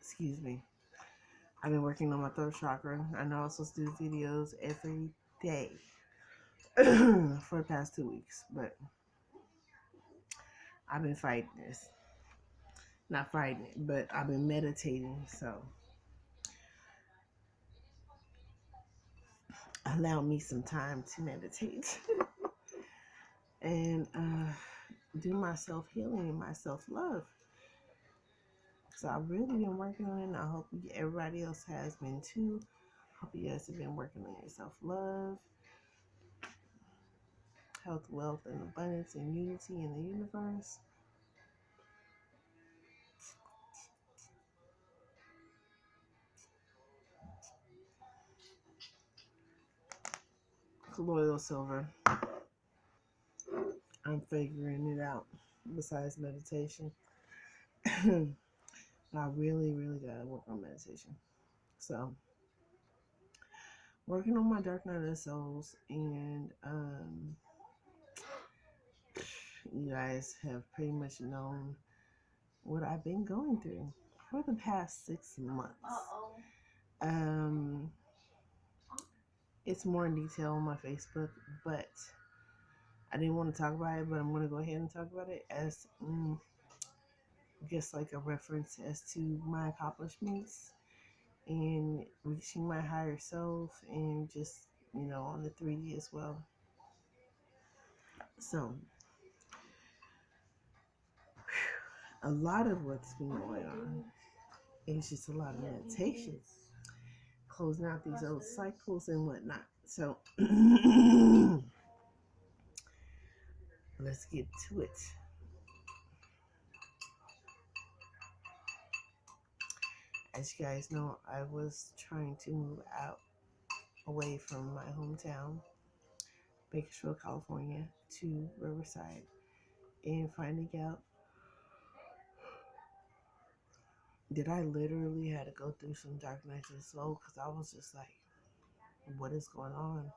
Excuse me. I've been working on my throat chakra. I know I'm supposed to do videos every day for the past 2 weeks, but I've been fighting this. Not fighting it, but I've been meditating. So allow me some time to meditate and do my self healing and my self love. So I've really been working on it, and I hope everybody else has been too. Hope you guys have been working on your self love, health, wealth, and abundance, and unity in the universe. Colloidal silver. I'm figuring it out. Besides meditation, I really, really gotta work on meditation. So, working on my Dark Night of the Souls, and you guys have pretty much known what I've been going through for the past 6 months. It's more in detail on my Facebook, but I didn't want to talk about it, but I'm going to go ahead and talk about it as just like a reference as to my accomplishments and reaching my higher self, and just, on the 3D as well. So, a lot of what's been going on is just a lot of meditation, closing out these old cycles and whatnot. So, let's get to it. As you guys know, I was trying to move out away from my hometown, Bakersfield, California, to Riverside, and finding out that I literally had to go through some dark nights of the soul, because I was just like, what is going on?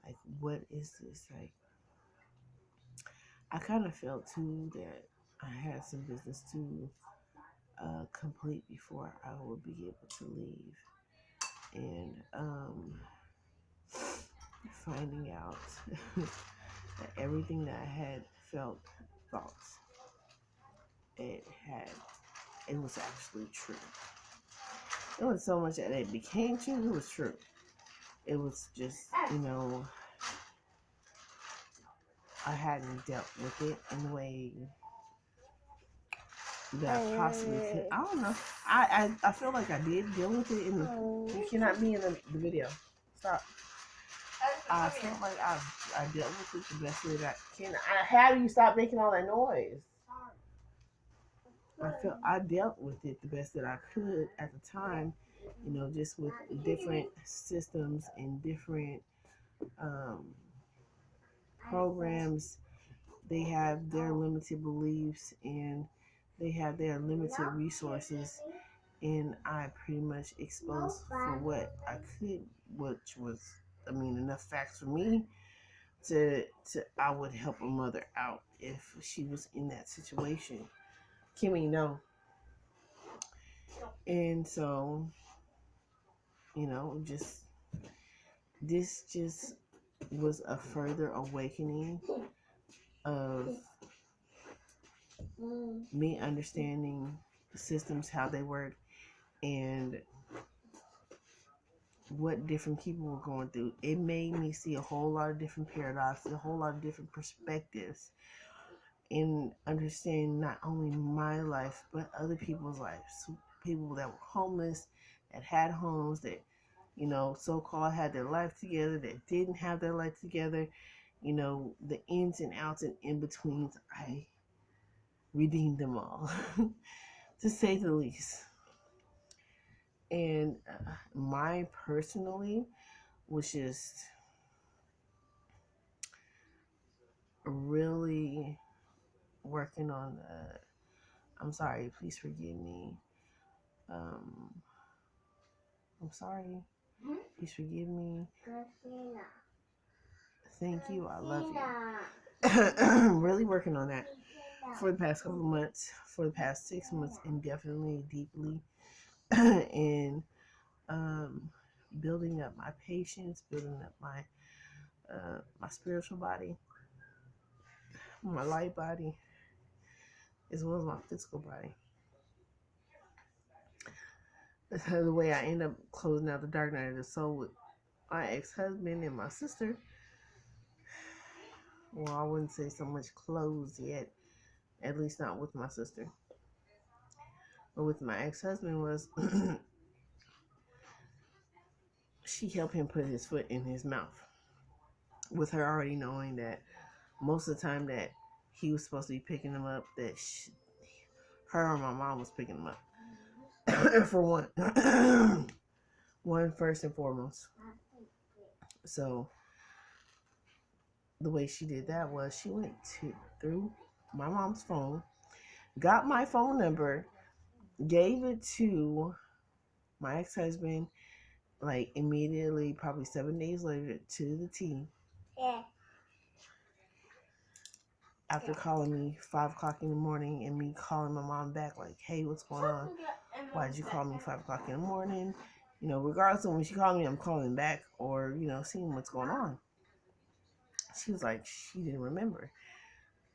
Like, what is this? Like, I kind of felt too that I had some business to complete before I would be able to leave. And finding out that everything that I had thought, it was actually true. It was so much that it became true. It was true. It was just, I hadn't dealt with it in the way that I possibly could. I don't know. I feel like I did deal with it you cannot be in the video. Stop. I felt like I dealt with it the best way that I can. How do you stop making all that noise? I dealt with it the best that I could at the time, just with different systems and different programs. They have their limited beliefs and they have their limited resources, and I pretty much exposed for what I could, which was, enough facts for me to I would help a mother out if she was in that situation. Kimmy, no. And so, this just was a further awakening of me understanding systems, how they work, and what different people were going through. It made me see a whole lot of different paradoxes, a whole lot of different perspectives, and understanding not only my life, but other people's lives. People that were homeless, that had homes, that, so-called had their life together, that didn't have their life together, the ins and outs and in-betweens. I redeemed them all, to say the least. And mine personally was just really working on I'm sorry, please forgive me. I'm sorry. Please forgive me. Thank you. I love you. Really working on that. for the past couple of months, for the past 6 months, and definitely deeply in building up my patience, building up my spiritual body, my light body, as well as my physical body. That's how the way I end up closing out the dark night of the soul with my ex-husband and my sister. Well, I wouldn't say so much closed yet, at least not with my sister. But with my ex-husband was she helped him put his foot in his mouth, with her already knowing that most of the time that he was supposed to be picking him up, that her or my mom was picking him up. For one first and foremost. So the way she did that was she went through my mom's phone, got my phone number, gave it to my ex-husband, like immediately, probably 7 days later, to the T. Yeah. After calling me 5 o'clock in the morning and me calling my mom back like, hey, what's going on? Why did you call me 5 o'clock in the morning? You know, regardless of when she called me, I'm calling back or, you know, seeing what's going on. She was like, she didn't remember.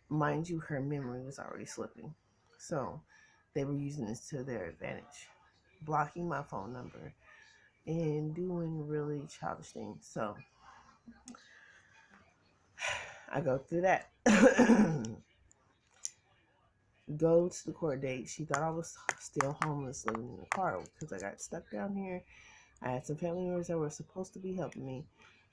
Mind you, her memory was already slipping. So they were using this to their advantage, blocking my phone number and doing really childish things. So I go through that. Go to the court date. She thought I was still homeless living in the car because I got stuck down here. I had some family members that were supposed to be helping me,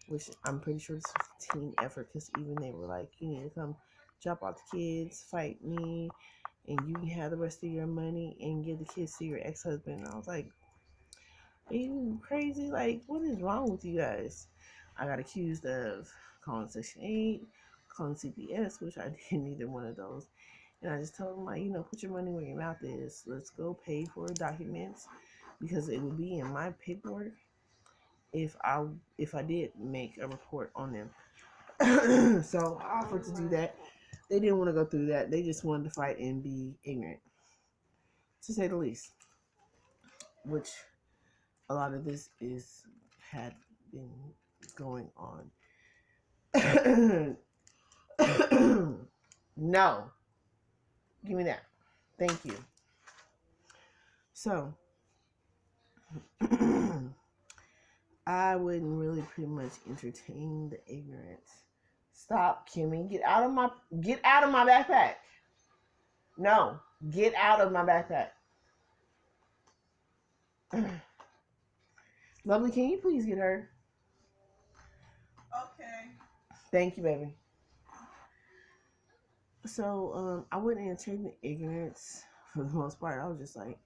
which I'm pretty sure it's a team effort because even they were like, you need to come drop off the kids, fight me, and you can have the rest of your money and give the kids to your ex-husband. And I was like, are you crazy? Like, what is wrong with you guys? I got accused of calling Section 8, calling CPS, which I didn't neither one of those. And I just told them, like, you know, put your money where your mouth is. Let's go pay for documents because it would be in my paperwork if I did make a report on them. So I offered to do that. They didn't want to go through that. They just wanted to fight and be ignorant, to say the least. Which a lot of this had been going on. No. Give me that. Thank you. So, I wouldn't really pretty much entertain the ignorance. Stop, Kimmy. Get out of my backpack. No. Get out of my backpack. Lovely, can you please get her? Okay. Thank you, baby. So, I wouldn't entertain the ignorance for the most part. I was just like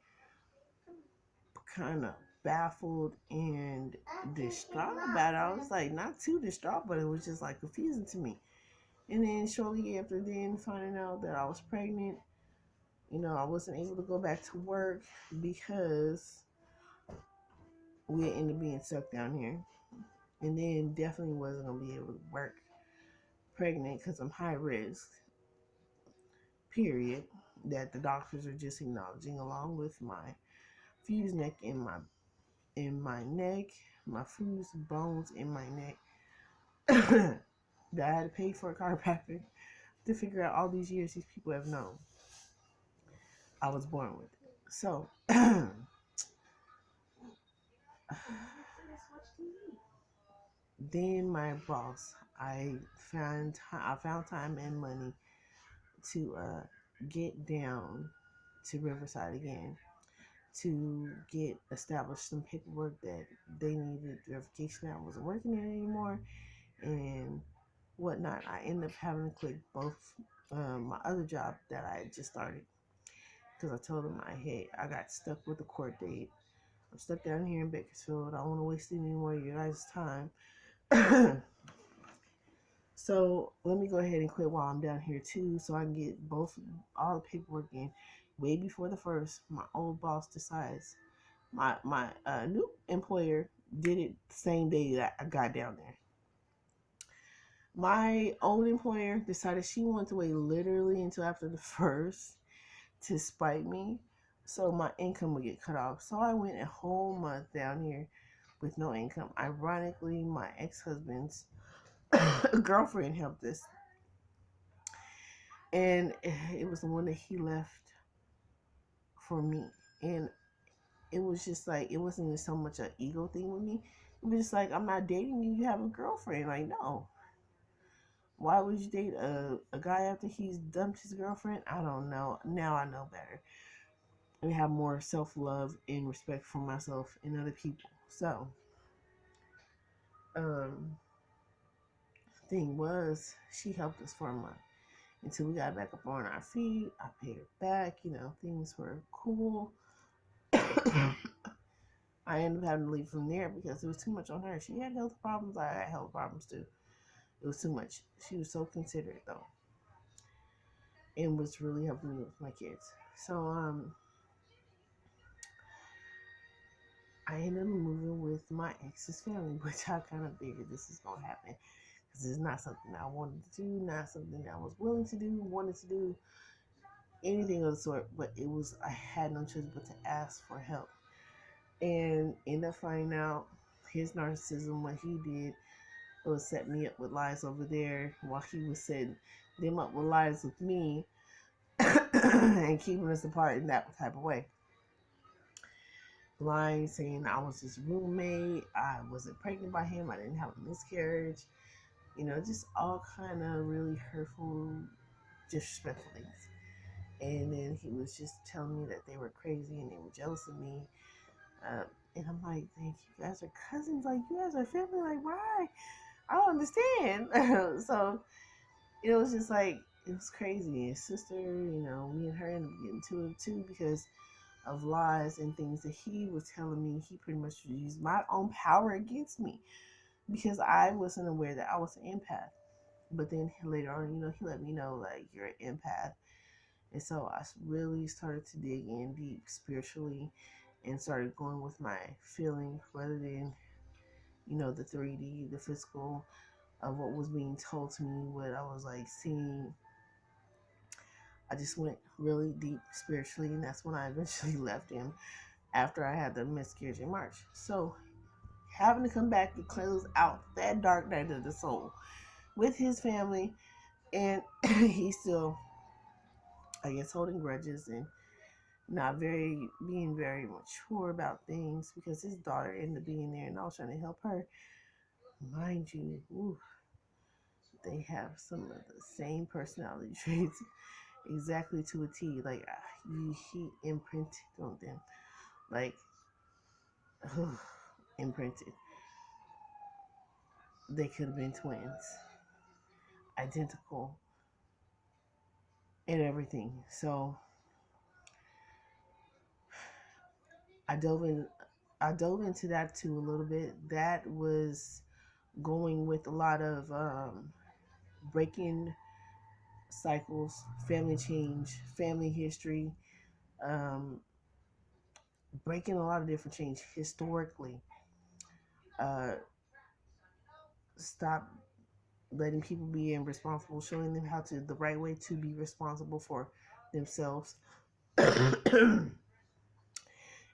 kind of baffled and distraught about it. I was like not too distraught, but it was just like confusing to me. And then shortly after then finding out that I was pregnant, you know, I wasn't able to go back to work because we ended up being stuck down here. And then definitely wasn't going to be able to work pregnant because I'm high risk, period, that the doctors are just acknowledging, along with my fused neck in my neck, my fused bones in my neck, that I had to pay for a chiropractor to figure out all these years these people have known. I was born with it. So, then my boss, I found time and money to get down to Riverside again to get established some paperwork that they needed verification that I wasn't working there anymore and whatnot. I ended up having to quit both my other job that I had just started because I told them I got stuck with the court date. I'm stuck down here in Bakersfield. I don't want to waste any more of your guys' time. So let me go ahead and quit while I'm down here too, so I can get all the paperwork in way before the first. My old boss decides. My new employer did it the same day that I got down there. My old employer decided she wanted to wait literally until after the first to spite me, so my income would get cut off. So I went a whole month down here with no income. Ironically, my ex-husband's girlfriend helped us, and it was the one that he left for me. And it was just like, it wasn't even so much an ego thing with me. It was just like, I'm not dating you. You have a girlfriend. Like, no. Why would you date a guy after he's dumped his girlfriend? I don't know. Now I know better. I have more self love and respect for myself and other people. So, um, thing was, she helped us for a month until we got back up on our feet. I paid her back. Things were cool. I ended up having to leave from there because it was too much on her. She had health problems. I had health problems too. It was too much. She was so considerate though, and was really helping me with my kids. So I ended up moving with my ex's family, which I kind of figured this is gonna happen because it's not something I wanted to do, not something I was willing to do, wanted to do, anything of the sort. But I had no choice but to ask for help, and end up finding out his narcissism, what he did was set me up with lies over there while he was setting them up with lies with me and keeping us apart in that type of way. Lying, saying I was his roommate, I wasn't pregnant by him, I didn't have a miscarriage, just all kind of really hurtful, disrespectful things. And then he was just telling me that they were crazy and they were jealous of me. And I'm like, thank you guys are cousins, like you guys are family, like why? I don't understand. So it was just like, it was crazy. His sister, me and her ended up getting to it too because of lies and things that he was telling me. He pretty much used my own power against me because I wasn't aware that I was an empath. But then later on, he let me know, like, you're an empath. And so I really started to dig in deep spiritually and started going with my feelings rather than, the 3D, the physical of what was being told to me, what I was like seeing. I just went really deep spiritually, and that's when I eventually left him after I had the miscarriage in March. So having to come back to close out that dark night of the soul with his family, and he's still, I guess, holding grudges and not being very mature about things because his daughter ended up being there and I was trying to help her. Mind you, they have some of the same personality traits exactly to a T. Like he imprinted on them, like imprinted. They could have been twins, identical, and everything. So I dove in. I dove into that too a little bit. That was going with a lot of breaking cycles, family change, family history, um, breaking a lot of different change historically. Uh, Stop letting people be responsible, showing them how to the right way to be responsible for themselves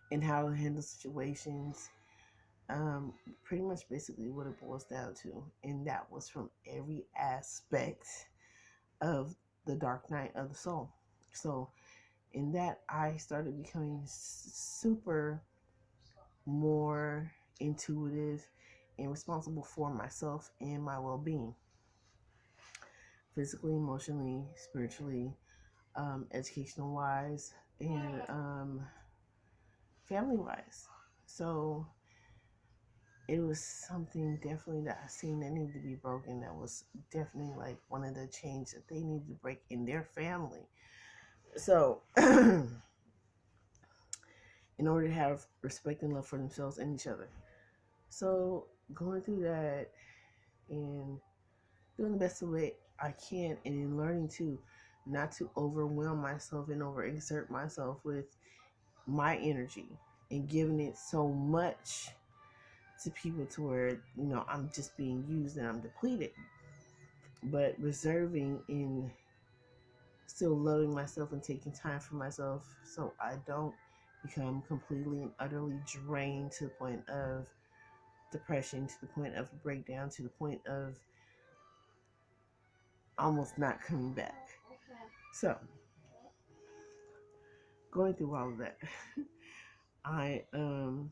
and how to handle situations. Pretty much basically what it boils down to, and that was from every aspect of the dark night of the soul. So in that, I started becoming super more intuitive and responsible for myself and my well-being, physically, emotionally, spiritually, educational wise, and family wise. So it was something definitely that I seen that needed to be broken. That was definitely like one of the changes that they needed to break in their family. So in order to have respect and love for themselves and each other. So going through that and doing the best of it I can, and in learning to not to overwhelm myself and overexert myself with my energy and giving it so much to people to where I'm just being used and I'm depleted. but reserving in still loving myself and taking time for myself so I don't become completely and utterly drained to the point of depression, to the point of breakdown, to the point of almost not coming back. So, going through all of that, I I'm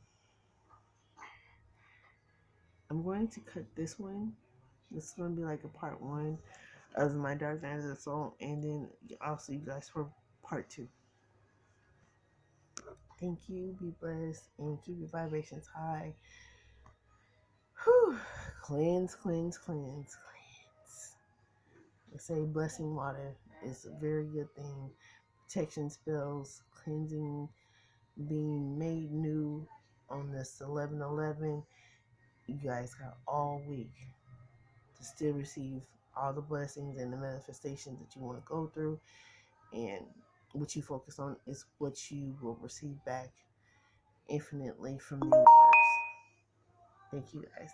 going to cut this one. This is going to be like a part one of my Dark Night of the Soul, and then I'll see you guys for part two. Thank you. Be blessed and keep your vibrations high. Whew. Cleanse, cleanse, cleanse, cleanse. They say blessing water is a very good thing. Protection spells, cleansing, being made new on this 11/11. You guys got all week to still receive all the blessings and the manifestations that you want to go through, and what you focus on is what you will receive back infinitely from the universe. Thank you guys.